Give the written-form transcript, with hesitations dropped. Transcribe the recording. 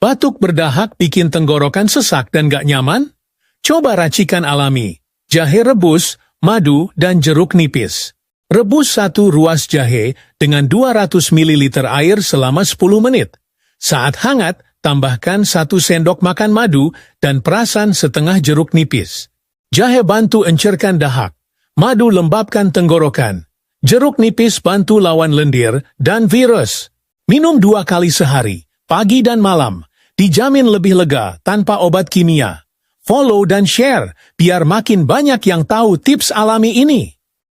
Batuk berdahak bikin tenggorokan sesak dan gak nyaman? Coba racikan alami. Jahe rebus, madu, dan jeruk nipis. Rebus 1 ruas jahe dengan 200 ml air selama 10 menit. Saat hangat, tambahkan 1 sendok makan madu dan perasan setengah jeruk nipis. Jahe bantu encerkan dahak. Madu lembabkan tenggorokan. Jeruk nipis bantu lawan lendir dan virus. Minum 2 kali sehari, pagi dan malam. Dijamin lebih lega tanpa obat kimia. Follow dan share biar makin banyak yang tahu tips alami ini.